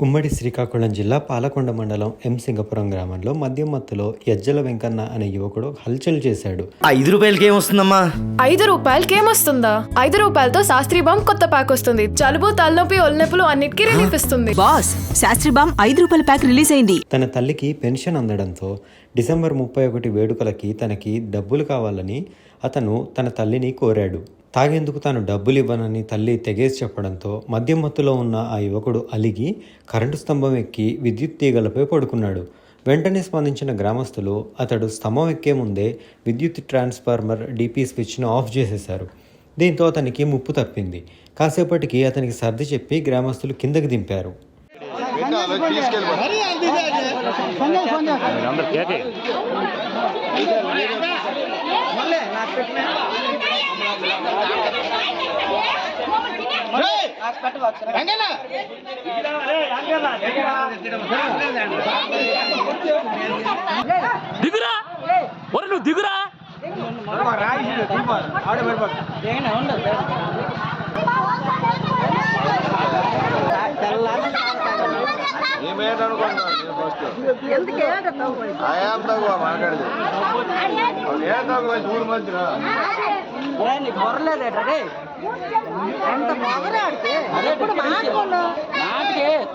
ఉమ్మడి శ్రీకాకుళం జిల్లా పాలకొండ మండలం ఎం సింగపురం గ్రామంలో మద్యం మత్తులో యజ్జల వెంకన్న అనే యువకుడు హల్చల్ చేశాడు. 5 రూపాయలకి ఏమొస్తుందమ్మా? 5 రూపాయలకి ఏమొస్తుందా? 5 రూపాయలతో శాస్త్రీ బామ్ కొత్త ప్యాక్ వస్తుంది. జలుబు, తలనొప్పి, ఒళ్ళనొప్పులు అన్నిటికీ రిలీఫ్ ఇస్తుంది. బాస్, శాస్త్రీ బామ్ 5 రూపాయల ప్యాక్ రిలీజ్ అయింది. తన తల్లికి పెన్షన్ అందడంతో డిసెంబర్ 31 వేడుకలకి తనకి డబ్బులు కావాలని అతను తన తల్లిని కోరాడు. తాగేందుకు తాను డబ్బులు ఇవ్వనని తల్లి తెగేసి చెప్పడంతో మద్యం మత్తులో ఉన్న ఆ యువకుడు అలిగి కరెంటు స్తంభం ఎక్కి విద్యుత్ తీగలపై పడుకున్నాడు. వెంటనే స్పందించిన గ్రామస్తులు అతడు స్తంభం ఎక్కే ముందే విద్యుత్ ట్రాన్స్ఫార్మర్ డీపీ స్విచ్ను ఆఫ్ చేసేశారు. దీంతో అతనికి ముప్పు తప్పింది. కాసేపటికి అతనికి సర్ది చెప్పి గ్రామస్తులు కిందకి దింపారు. దిగురా నువ్వు దిగురా.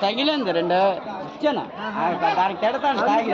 తగిలింది 2 ఇచ్చాను దానికి తిడతాను తాగి